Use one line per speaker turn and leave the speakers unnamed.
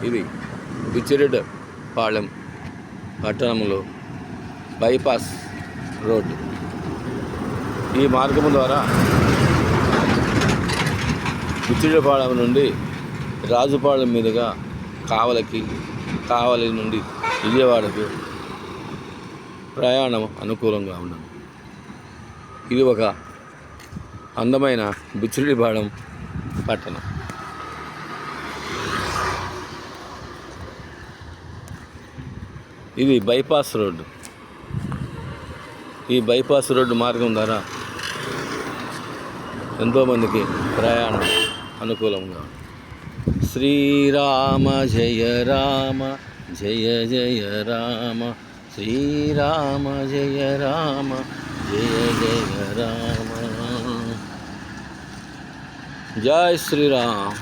ఇది బుచ్చిరెడ్డిపాళెం పట్టణంలో bypass road. ఈ మార్గం ద్వారా బుచ్చిరెడ్డిపాళెం నుండి రాజుపాళెం మీదుగా కావలి నుండి విజయవాడకు ప్రయాణం అనుకూలంగా ఉన్నది. ఇది ఒక అందమైన బుచ్చిరెడ్డిపాళెం పట్టణం. ఇది బైపాస్ రోడ్డు. ఈ బైపాస్ రోడ్డు మార్గం ద్వారా ఎంతోమందికి ప్రయాణం అనుకూలంగా ఉంది. శ్రీరామ జయ రామ జయ జయ రామ, శ్రీరామ జయ రామ జయ జయ రామ, జై శ్రీరామ్.